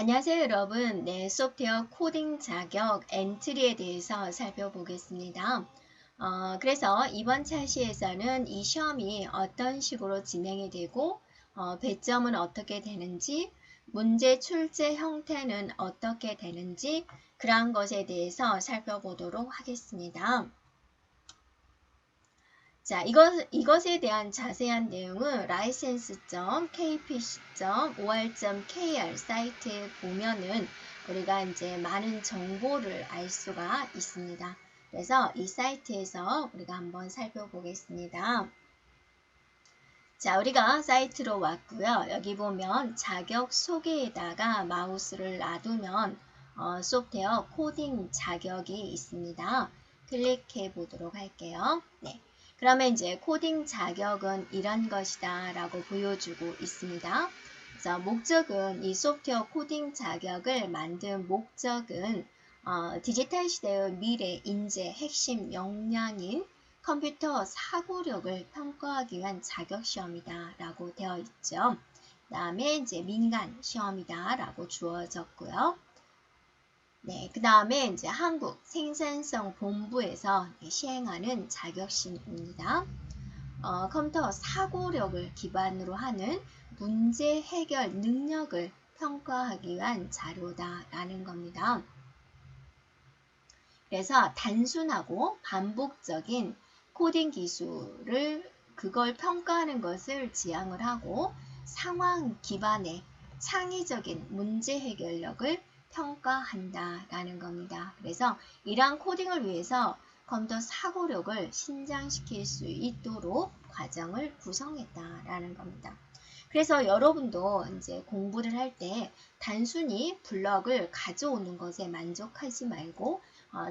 안녕하세요, 여러분. 네, 소프트웨어 코딩 자격 엔트리에 대해서 살펴보겠습니다. 그래서 이번 차시에서는 이 시험이 어떤 식으로 진행이 되고 배점은 어떻게 되는지, 문제 출제 형태는 어떻게 되는지 그러한 것에 대해서 살펴보도록 하겠습니다. 자, 이것에 대한 자세한 내용은 license.kpc.or.kr 사이트에 보면은 우리가 이제 많은 정보를 알 수가 있습니다. 그래서 이 사이트에서 우리가 한번 살펴보겠습니다. 자, 우리가 사이트로 왔고요. 여기 보면 자격 소개에다가 마우스를 놔두면 소프트웨어 코딩 자격이 있습니다. 클릭해 보도록 할게요. 네. 그러면 이제 코딩 자격은 이런 것이다 라고 보여주고 있습니다. 그래서 목적은 이 소프트웨어 코딩 자격을 만든 목적은 디지털 시대의 미래 인재 핵심 역량인 컴퓨터 사고력을 평가하기 위한 자격시험이다 라고 되어 있죠. 그 다음에 이제 민간 시험이다 라고 주어졌고요. 네, 그 다음에 이제 한국 생산성 본부에서 시행하는 자격시험입니다. 컴퓨터 사고력을 기반으로 하는 문제 해결 능력을 평가하기 위한 자료다라는 겁니다. 그래서 단순하고 반복적인 코딩 기술을 그걸 평가하는 것을 지향을 하고 상황 기반의 창의적인 문제 해결력을 평가한다라는 겁니다. 그래서 이러한 코딩을 위해서 컴퓨터 사고력을 신장시킬 수 있도록 과정을 구성했다라는 겁니다. 그래서 여러분도 이제 공부를 할 때 단순히 블럭을 가져오는 것에 만족하지 말고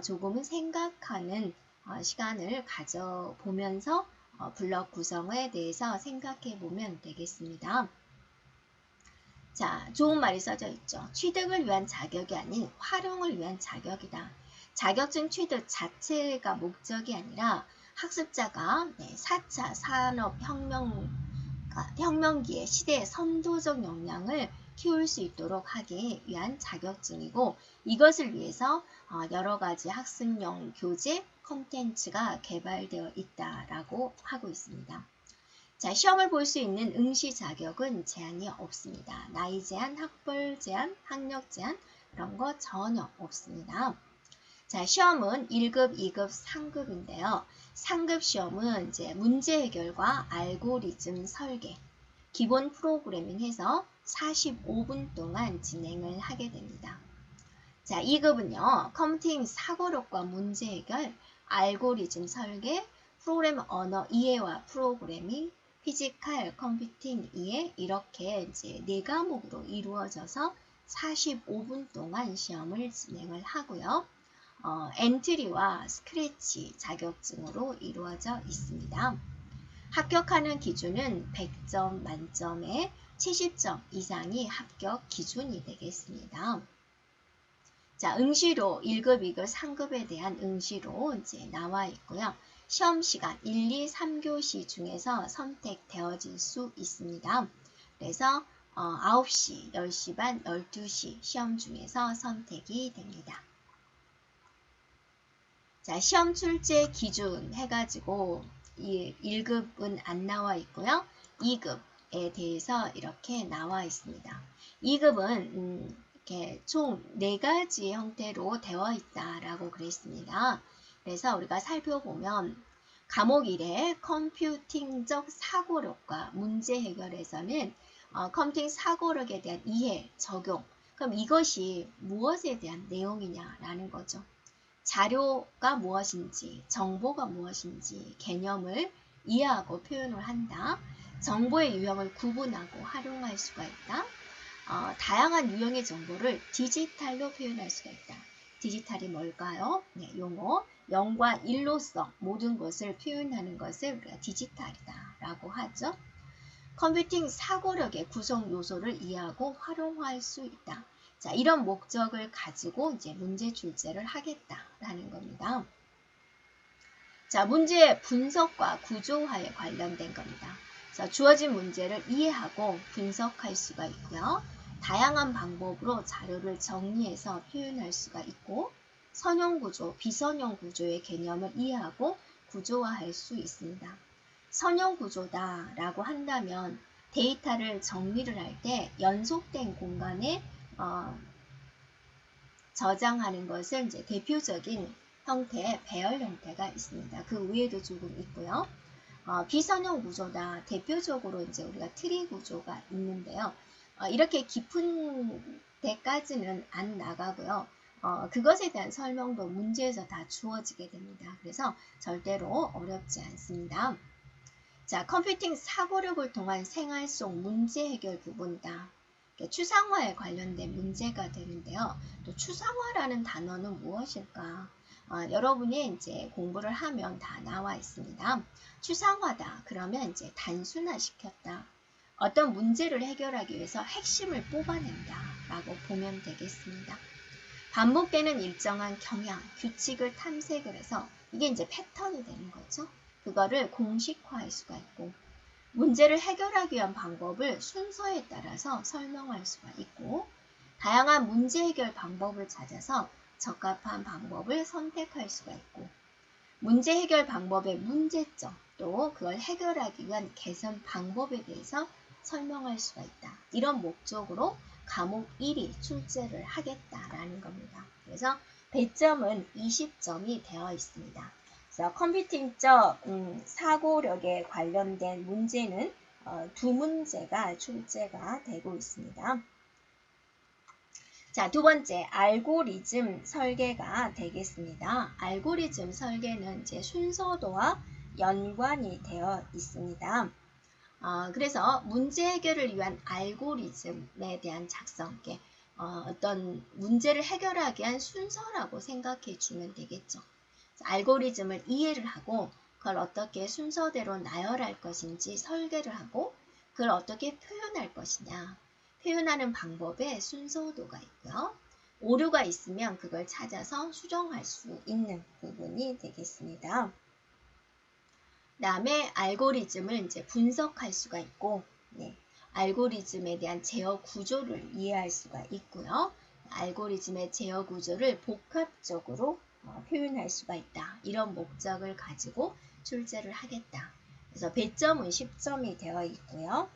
조금은 생각하는 시간을 가져보면서 블럭 구성에 대해서 생각해 보면 되겠습니다. 자, 좋은 말이 써져 있죠. 취득을 위한 자격이 아닌 활용을 위한 자격이다. 자격증 취득 자체가 목적이 아니라 학습자가 4차 산업혁명기의 시대의 선도적 역량을 키울 수 있도록 하기 위한 자격증이고 이것을 위해서 여러 가지 학습용 교재 콘텐츠가 개발되어 있다라고 하고 있습니다. 자, 시험을 볼 수 있는 응시 자격은 제한이 없습니다. 나이 제한, 학벌 제한, 학력 제한 그런 거 전혀 없습니다. 자, 시험은 1급, 2급, 3급인데요. 상급 시험은 이제 문제 해결과 알고리즘 설계, 기본 프로그래밍 해서 45분 동안 진행을 하게 됩니다. 자, 2급은요. 컴퓨팅 사고력과 문제 해결, 알고리즘 설계, 프로그램 언어 이해와 프로그래밍, 피지컬 컴퓨팅 이해 이렇게 이제 4과목으로 이루어져서 45분 동안 시험을 진행을 하고요. 엔트리와 스크래치 자격증으로 이루어져 있습니다. 합격하는 기준은 100점 만점에 70점 이상이 합격 기준이 되겠습니다. 자, 응시로 1급, 2급, 3급에 대한 응시로 이제 나와 있고요. 시험 시간 1, 2, 3교시 중에서 선택되어질 수 있습니다. 그래서 9시, 10시 반, 12시 시험 중에서 선택이 됩니다. 자, 시험 출제 기준 해가지고 1급은 안 나와 있고요. 2급에 대해서 이렇게 나와 있습니다. 2급은 이렇게 총 4가지 형태로 되어 있다라고 그랬습니다. 그래서 우리가 살펴보면 과목 1의 컴퓨팅적 사고력과 문제 해결에서는 컴퓨팅 사고력에 대한 이해, 적용. 그럼 이것이 무엇에 대한 내용이냐라는 거죠. 자료가 무엇인지, 정보가 무엇인지 개념을 이해하고 표현을 한다. 정보의 유형을 구분하고 활용할 수가 있다. 다양한 유형의 정보를 디지털로 표현할 수가 있다. 디지털이 뭘까요? 네, 용어 0과 1로서 모든 것을 표현하는 것을 우리가 디지털이다 라고 하죠. 컴퓨팅 사고력의 구성 요소를 이해하고 활용할 수 있다. 자, 이런 목적을 가지고 이제 문제 출제를 하겠다라는 겁니다. 자, 문제의 분석과 구조화에 관련된 겁니다. 자, 주어진 문제를 이해하고 분석할 수가 있고요. 다양한 방법으로 자료를 정리해서 표현할 수가 있고 선형 구조, 비선형 구조의 개념을 이해하고 구조화할 수 있습니다. 선형 구조다 라고 한다면 데이터를 정리를 할 때 연속된 공간에 저장하는 것은 이제 대표적인 형태의 배열 형태가 있습니다. 그 외에도 조금 있고요. 비선형 구조다. 대표적으로 이제 우리가 트리 구조가 있는데요. 이렇게 깊은 데까지는 안 나가고요. 그것에 대한 설명도 문제에서 다 주어지게 됩니다. 그래서 절대로 어렵지 않습니다. 자, 컴퓨팅 사고력을 통한 생활 속 문제 해결 부분이다. 추상화에 관련된 문제가 되는데요. 또 추상화라는 단어는 무엇일까? 여러분이 이제 공부를 하면 다 나와 있습니다. 추상화다. 그러면 이제 단순화시켰다. 어떤 문제를 해결하기 위해서 핵심을 뽑아낸다. 라고 보면 되겠습니다. 반복되는 일정한 경향, 규칙을 탐색을 해서 이게 이제 패턴이 되는 거죠. 그거를 공식화할 수가 있고 문제를 해결하기 위한 방법을 순서에 따라서 설명할 수가 있고 다양한 문제 해결 방법을 찾아서 적합한 방법을 선택할 수가 있고 문제 해결 방법의 문제점 또 그걸 해결하기 위한 개선 방법에 대해서 설명할 수가 있다. 이런 목적으로 과목 1이 출제를 하겠다라는 겁니다. 그래서 배점은 20점이 되어 있습니다. 그래서 컴퓨팅적 사고력에 관련된 문제는 두 문제가 출제가 되고 있습니다. 자, 두 번째, 알고리즘 설계가 되겠습니다. 알고리즘 설계는 이제 순서도와 연관이 되어 있습니다. 그래서 문제 해결을 위한 알고리즘에 대한 작성, 어떤 문제를 해결하기 위한 순서라고 생각해 주면 되겠죠. 알고리즘을 이해를 하고 그걸 어떻게 순서대로 나열할 것인지 설계를 하고 그걸 어떻게 표현할 것이냐. 표현하는 방법에 순서도가 있고요. 오류가 있으면 그걸 찾아서 수정할 수 있는 부분이 되겠습니다. 그 다음에 알고리즘을 이제 분석할 수가 있고, 알고리즘에 대한 제어 구조를 이해할 수가 있고요. 알고리즘의 제어 구조를 복합적으로 표현할 수가 있다. 이런 목적을 가지고 출제를 하겠다. 그래서 배점은 10점이 되어 있고요.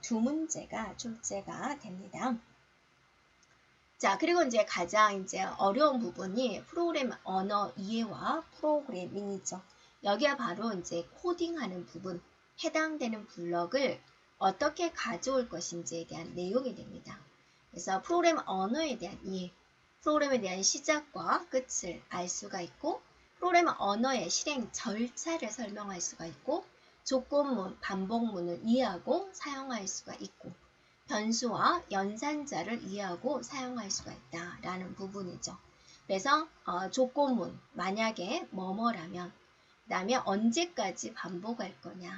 두 문제가 출제가 됩니다. 자, 그리고 이제 가장 이제 어려운 부분이 프로그램 언어 이해와 프로그래밍이죠. 여기에 바로 이제 코딩하는 부분, 해당되는 블럭을 어떻게 가져올 것인지에 대한 내용이 됩니다. 그래서 프로그램 언어에 대한 이해, 프로그램에 대한 시작과 끝을 알 수가 있고, 프로그램 언어의 실행 절차를 설명할 수가 있고, 조건문, 반복문을 이해하고 사용할 수가 있고, 변수와 연산자를 이해하고 사용할 수가 있다라는 부분이죠. 그래서 조건문, 만약에 뭐뭐라면, 그 다음에 언제까지 반복할 거냐,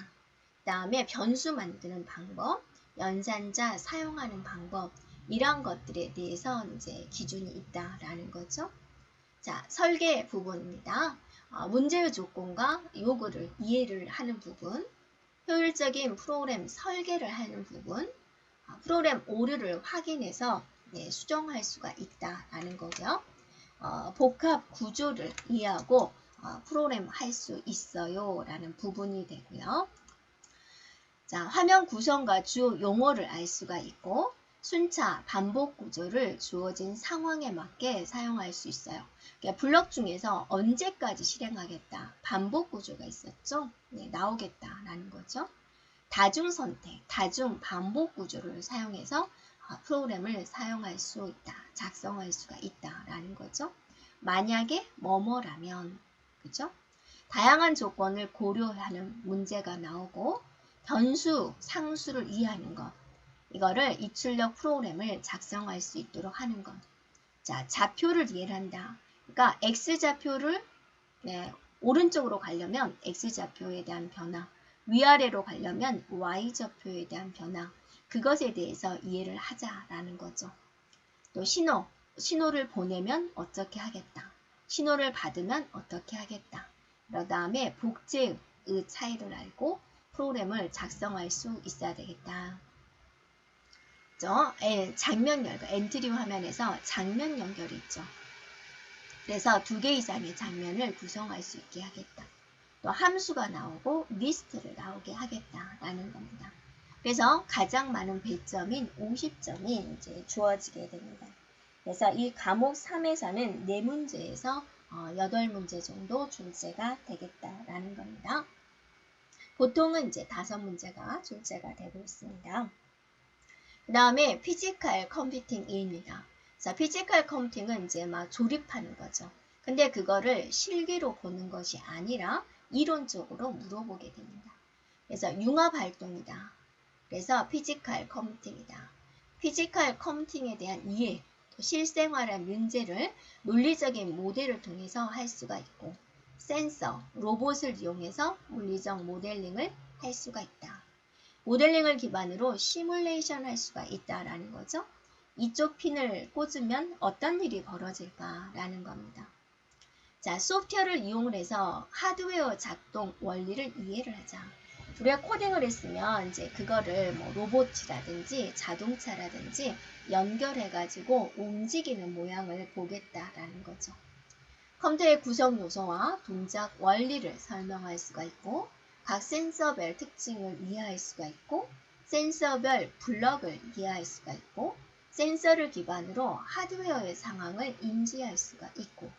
그 다음에 변수 만드는 방법, 연산자 사용하는 방법, 이런 것들에 대해서 이제 기준이 있다라는 거죠. 자, 설계 부분입니다. 문제의 조건과 요구를 이해를 하는 부분, 효율적인 프로그램 설계를 하는 부분, 프로그램 오류를 확인해서 수정할 수가 있다라는 거죠. 복합 구조를 이해하고 프로그램 할 수 있어요 라는 부분이 되고요. 자, 화면 구성과 주요 용어를 알 수가 있고 순차, 반복 구조를 주어진 상황에 맞게 사용할 수 있어요. 그러니까 블럭 중에서 언제까지 실행하겠다, 반복 구조가 있었죠. 나오겠다라는 거죠. 다중 선택, 다중 반복 구조를 사용해서 프로그램을 사용할 수 있다, 작성할 수가 있다라는 거죠. 만약에 뭐뭐라면, 그죠? 다양한 조건을 고려하는 문제가 나오고 변수, 상수를 이해하는 것, 이거를 입출력 프로그램을 작성할 수 있도록 하는 것. 자, 좌표를 이해를 한다. 그러니까 X좌표를 오른쪽으로 가려면 X좌표에 대한 변화, 위아래로 가려면 Y좌표에 대한 변화, 그것에 대해서 이해를 하자라는 거죠. 또 신호를 보내면 어떻게 하겠다. 신호를 받으면 어떻게 하겠다. 그 다음에 복제의 차이를 알고 프로그램을 작성할 수 있어야 되겠다. 장면 연결, 엔트리 화면에서 장면 연결이 있죠. 그래서 2개 이상의 장면을 구성할 수 있게 하겠다. 또 함수가 나오고 리스트를 나오게 하겠다라는 겁니다. 그래서 가장 많은 배점인 50점이 이제 주어지게 됩니다. 그래서 이 과목 3에서는 4문제에서 8문제 정도 출제가 되겠다라는 겁니다. 보통은 이제 5문제가 출제가 되고 있습니다. 그 다음에 피지컬 컴퓨팅입니다. 자, 피지컬 컴퓨팅은 이제 막 조립하는 거죠. 근데 그거를 실기로 보는 것이 아니라 이론적으로 물어보게 됩니다. 그래서 융합 활동이다. 그래서 피지컬 컴퓨팅이다. 피지컬 컴퓨팅에 대한 이해, 또 실생활의 문제를 논리적인 모델을 통해서 할 수가 있고, 센서, 로봇을 이용해서 물리적 모델링을 할 수가 있다. 모델링을 기반으로 시뮬레이션 할 수가 있다라는 거죠. 이쪽 핀을 꽂으면 어떤 일이 벌어질까라는 겁니다. 자, 소프트웨어를 이용을 해서 하드웨어 작동 원리를 이해를 하자. 우리가 코딩을 했으면 이제 그거를 뭐 로봇이라든지 자동차라든지 연결해가지고 움직이는 모양을 보겠다라는 거죠. 컴퓨터의 구성 요소와 동작 원리를 설명할 수가 있고, 각 센서별 특징을 이해할 수가 있고, 센서별 블럭을 이해할 수가 있고, 센서를 기반으로 하드웨어의 상황을 인지할 수가 있고,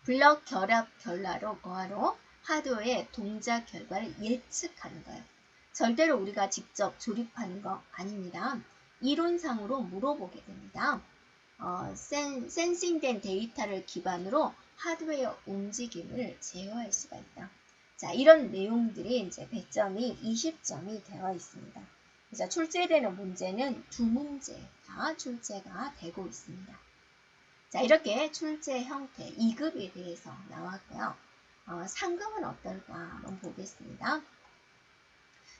블럭 결합 결과로 하드웨어의 동작 결과를 예측하는 거예요. 절대로 우리가 직접 조립하는 거 아닙니다. 이론상으로 물어보게 됩니다. 센싱된 데이터를 기반으로 하드웨어 움직임을 제어할 수가 있다. 자, 이런 내용들이 이제 배점이 20점이 되어 있습니다. 그래서 출제되는 문제는 2문제가 출제가 되고 있습니다. 자, 이렇게 출제 형태 2급에 대해서 나왔고요. 상급은 어떨까 한번 보겠습니다.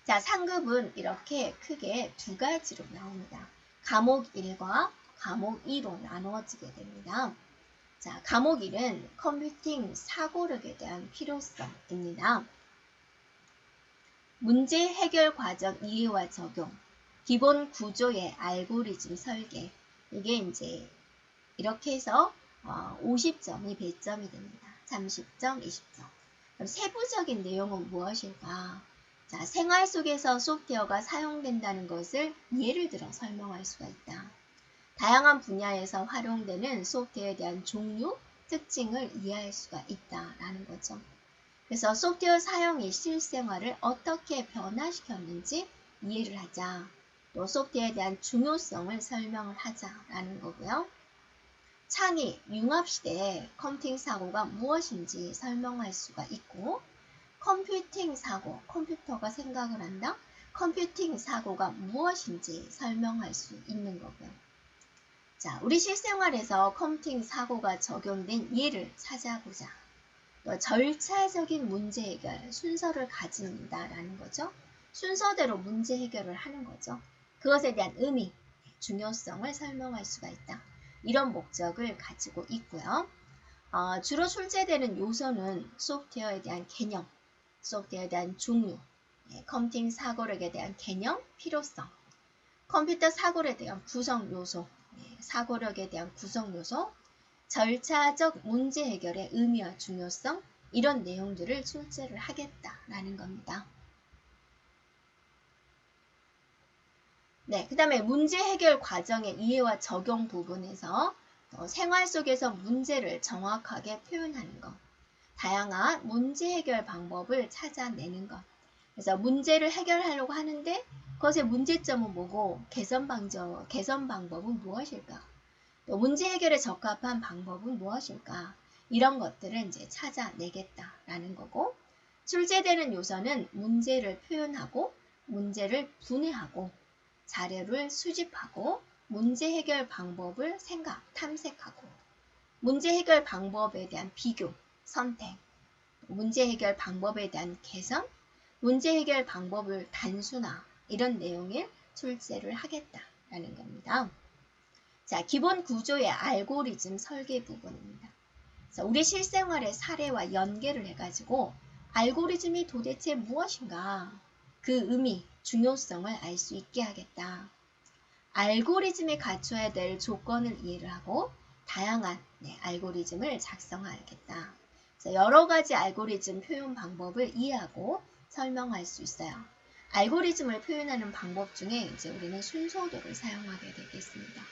자, 상급은 이렇게 크게 2가지로 나옵니다. 과목 1과 과목 2로 나누어지게 됩니다. 자, 과목 1은 컴퓨팅 사고력에 대한 필요성입니다. 문제 해결 과정 이해와 적용, 기본 구조의 알고리즘 설계, 이게 이제 이렇게 해서 50점이 배점이 됩니다. 30점, 20점. 그럼 세부적인 내용은 무엇일까? 자, 생활 속에서 소프트웨어가 사용된다는 것을 예를 들어 설명할 수가 있다. 다양한 분야에서 활용되는 소프트웨어에 대한 종류, 특징을 이해할 수가 있다라는 거죠. 그래서 소프트웨어 사용이 실생활을 어떻게 변화시켰는지 이해를 하자. 또 소프트웨어에 대한 중요성을 설명을 하자라는 거고요. 창의, 융합시대의 컴퓨팅 사고가 무엇인지 설명할 수가 있고, 컴퓨팅 사고, 컴퓨터가 생각을 한다? 컴퓨팅 사고가 무엇인지 설명할 수 있는 거고요. 자, 우리 실생활에서 컴퓨팅 사고가 적용된 예를 찾아보자. 또 절차적인 문제 해결 순서를 가진다라는 거죠. 순서대로 문제 해결을 하는 거죠. 그것에 대한 의미, 중요성을 설명할 수가 있다. 이런 목적을 가지고 있고요. 주로 출제되는 요소는 소프트웨어에 대한 개념, 소프트웨어에 대한 종류, 컴퓨팅 사고력에 대한 개념, 필요성, 컴퓨터 사고력에 대한 구성 요소, 사고력에 대한 구성 요소, 절차적 문제 해결의 의미와 중요성, 이런 내용들을 출제를 하겠다라는 겁니다. 네, 그 다음에 문제 해결 과정의 이해와 적용 부분에서 생활 속에서 문제를 정확하게 표현하는 것, 다양한 문제 해결 방법을 찾아내는 것. 그래서 문제를 해결하려고 하는데 그것의 문제점은 뭐고 개선 방법은 무엇일까? 또 문제 해결에 적합한 방법은 무엇일까? 이런 것들을 이제 찾아내겠다라는 거고, 출제되는 요소는 문제를 표현하고 문제를 분해하고 자료를 수집하고 문제 해결 방법을 탐색하고 문제 해결 방법에 대한 비교, 선택, 문제 해결 방법에 대한 개선, 문제 해결 방법을 단순화, 이런 내용을 출제를 하겠다라는 겁니다. 자, 기본 구조의 알고리즘 설계 부분입니다. 그래서 우리 실생활의 사례와 연계를 해가지고 알고리즘이 도대체 무엇인가, 그 의미, 중요성을 알 수 있게 하겠다. 알고리즘에 갖춰야 될 조건을 이해를 하고 다양한 알고리즘을 작성하겠다. 그래서 여러 가지 알고리즘 표현 방법을 이해하고 설명할 수 있어요. 알고리즘을 표현하는 방법 중에 이제 우리는 순서도를 사용하게 되겠습니다.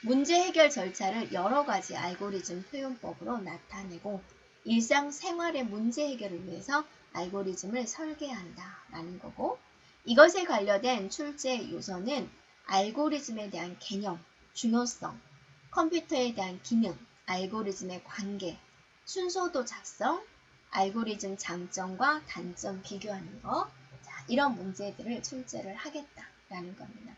문제 해결 절차를 여러 가지 알고리즘 표현법으로 나타내고 일상생활의 문제 해결을 위해서 알고리즘을 설계한다라는 거고, 이것에 관련된 출제 요소는 알고리즘에 대한 개념, 중요성, 컴퓨터에 대한 기능, 알고리즘의 관계, 순서도 작성, 알고리즘 장점과 단점 비교하는 거, 자, 이런 문제들을 출제를 하겠다라는 겁니다.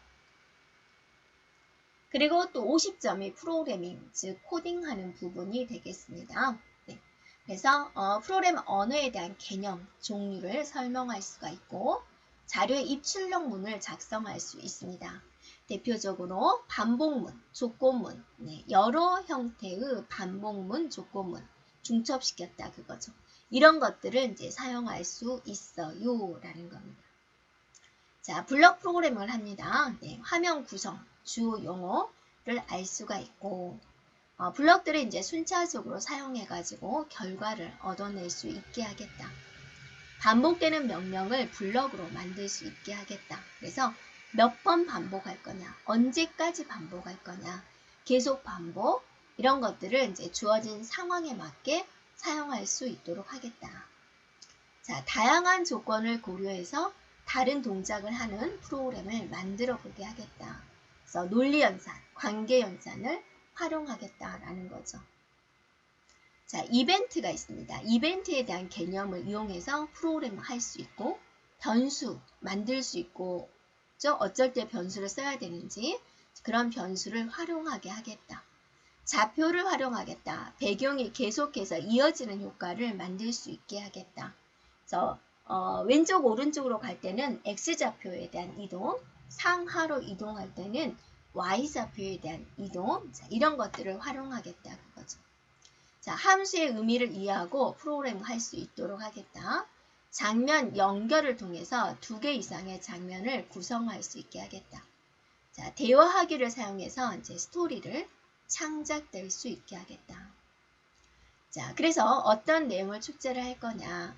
그리고 또 50점이 프로그래밍, 즉 코딩하는 부분이 되겠습니다. 네. 그래서 프로그램 언어에 대한 개념, 종류를 설명할 수가 있고 자료의 입출력문을 작성할 수 있습니다. 대표적으로 반복문, 조건문, 여러 형태의 반복문, 조건문, 중첩시켰다 그거죠. 이런 것들을 이제 사용할 수 있어요 라는 겁니다. 자, 블록 프로그램을 합니다. 화면 구성, 주요 용어를 알 수가 있고 블록들을 이제 순차적으로 사용해가지고 결과를 얻어낼 수 있게 하겠다. 반복되는 명령을 블록으로 만들 수 있게 하겠다. 그래서 몇 번 반복할 거냐, 언제까지 반복할 거냐, 계속 반복, 이런 것들을 이제 주어진 상황에 맞게 사용할 수 있도록 하겠다. 자, 다양한 조건을 고려해서 다른 동작을 하는 프로그램을 만들어 보게 하겠다. 그래서 논리연산, 관계연산을 활용하겠다라는 거죠. 자, 이벤트가 있습니다. 이벤트에 대한 개념을 이용해서 프로그램을 할 수 있고 변수 만들 수 있고 어쩔 때 변수를 써야 되는지 그런 변수를 활용하게 하겠다. 좌표를 활용하겠다. 배경이 계속해서 이어지는 효과를 만들 수 있게 하겠다. 그래서 왼쪽 오른쪽으로 갈 때는 X좌표에 대한 이동, 상하로 이동할 때는 Y좌표에 대한 이동, 자, 이런 것들을 활용하겠다 그거죠. 자, 함수의 의미를 이해하고 프로그램을 할 수 있도록 하겠다. 장면 연결을 통해서 2개 이상의 장면을 구성할 수 있게 하겠다. 자, 대화하기를 사용해서 이제 스토리를 창작될 수 있게 하겠다. 자, 그래서 어떤 내용을 출제를 할 거냐.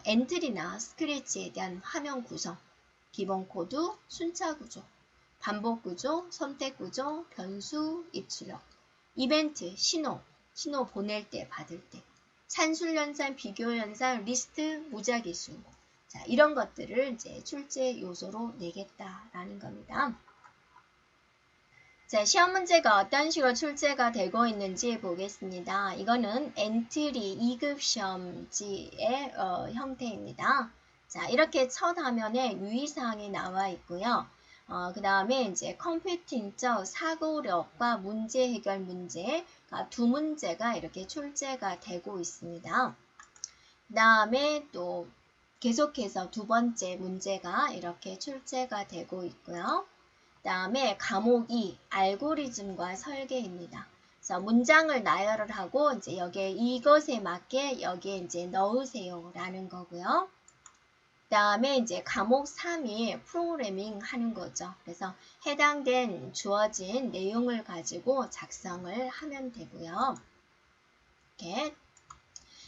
엔트리나 스크래치에 대한 화면 구성, 기본 코드, 순차 구조, 반복 구조, 선택 구조, 변수, 입출력, 이벤트, 신호 보낼 때, 받을 때, 산술 연산, 비교 연산, 리스트, 무작위 수. 자, 이런 것들을 이제 출제 요소로 내겠다라는 겁니다. 자, 시험 문제가 어떤 식으로 출제가 되고 있는지 보겠습니다. 이거는 엔트리 2급 시험지의 형태입니다. 자, 이렇게 첫 화면에 유의사항이 나와 있고요. 그 다음에 이제 컴퓨팅적 사고력과 문제 해결 문제, 두 문제가 이렇게 출제가 되고 있습니다. 그 다음에 또 계속해서 두 번째 문제가 이렇게 출제가 되고 있고요. 그 다음에 과목이 알고리즘과 설계입니다. 그래서 문장을 나열을 하고 이제 여기에 이것에 맞게 여기에 이제 넣으세요 라는 거고요. 그 다음에 이제 과목 3이 프로그래밍 하는 거죠. 그래서 해당된 주어진 내용을 가지고 작성을 하면 되고요. 이렇게.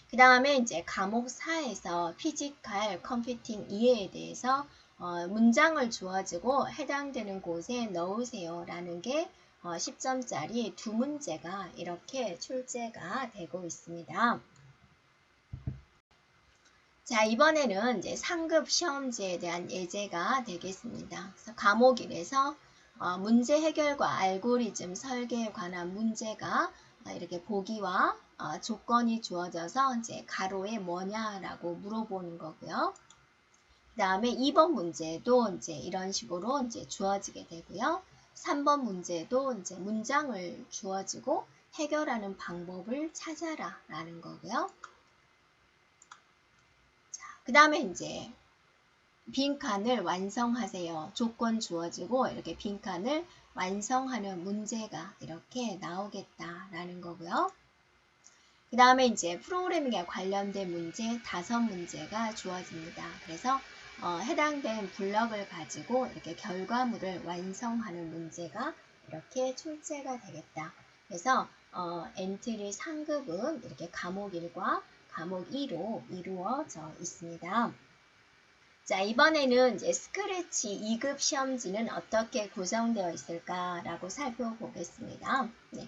그 다음에 이제 과목 4에서 피지컬 컴퓨팅 이해에 대해서 문장을 주어지고 해당되는 곳에 넣으세요 라는 게 10점짜리 두 문제가 이렇게 출제가 되고 있습니다. 자, 이번에는 이제 상급 시험지에 대한 예제가 되겠습니다. 그래서 과목 1에서 문제 해결과 알고리즘 설계에 관한 문제가 이렇게 보기와 조건이 주어져서 이제 가로에 뭐냐라고 물어보는 거고요. 그 다음에 2번 문제도 이제 이런 식으로 이제 주어지게 되고요. 3번 문제도 이제 문장을 주어지고 해결하는 방법을 찾아라 라는 거고요. 그 다음에 이제 빈칸을 완성하세요. 조건 주어지고 이렇게 빈칸을 완성하는 문제가 이렇게 나오겠다라는 거고요. 그 다음에 이제 프로그래밍에 관련된 문제 5문제가 주어집니다. 그래서 해당된 블럭을 가지고 이렇게 결과물을 완성하는 문제가 이렇게 출제가 되겠다. 그래서 엔트리 3급은 이렇게 과목 1과 과목 2로 이루어져 있습니다. 자, 이번에는 이제 스크래치 2급 시험지는 어떻게 구성되어 있을까라고 살펴보겠습니다. 네.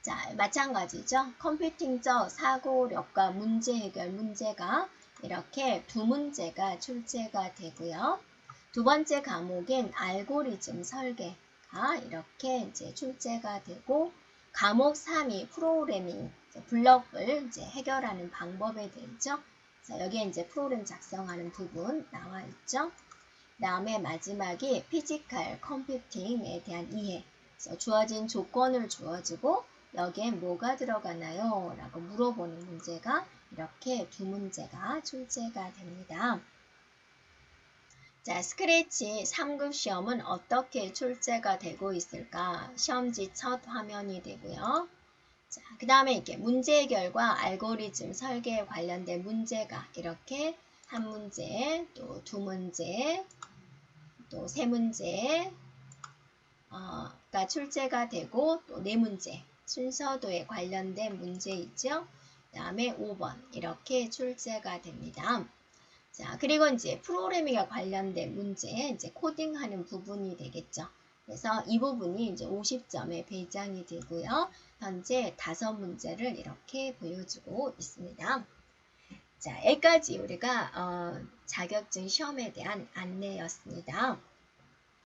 자, 마찬가지죠. 컴퓨팅적 사고력과 문제 해결 문제가 이렇게 두 문제가 출제가 되고요. 두 번째 과목인 알고리즘 설계가 이렇게 이제 출제가 되고, 과목 3이 프로그래밍 블럭을 이제 해결하는 방법에 대해서 자, 여기에 이제 프로그램 작성하는 부분 나와 있죠. 그 다음에 마지막이 피지컬 컴퓨팅에 대한 이해. 그래서 주어진 조건을 주어지고 여기에 뭐가 들어가나요? 라고 물어보는 문제가 이렇게 두 문제가 출제가 됩니다. 자, 스크래치 3급 시험은 어떻게 출제가 되고 있을까? 시험지 첫 화면이 되고요. 자, 그 다음에 이렇게 문제 해결과 알고리즘 설계에 관련된 문제가 이렇게 한 문제, 또 두 문제, 또 세 문제, 가 출제가 되고 또 네 문제, 순서도에 관련된 문제 있죠. 그 다음에 5번 이렇게 출제가 됩니다. 자, 그리고 이제 프로그래밍에 관련된 문제, 이제 코딩하는 부분이 되겠죠. 그래서 이 부분이 이제 50점에 배정이 되고요. 현재 5문제를 이렇게 보여주고 있습니다. 자, 여기까지 우리가 자격증 시험에 대한 안내였습니다.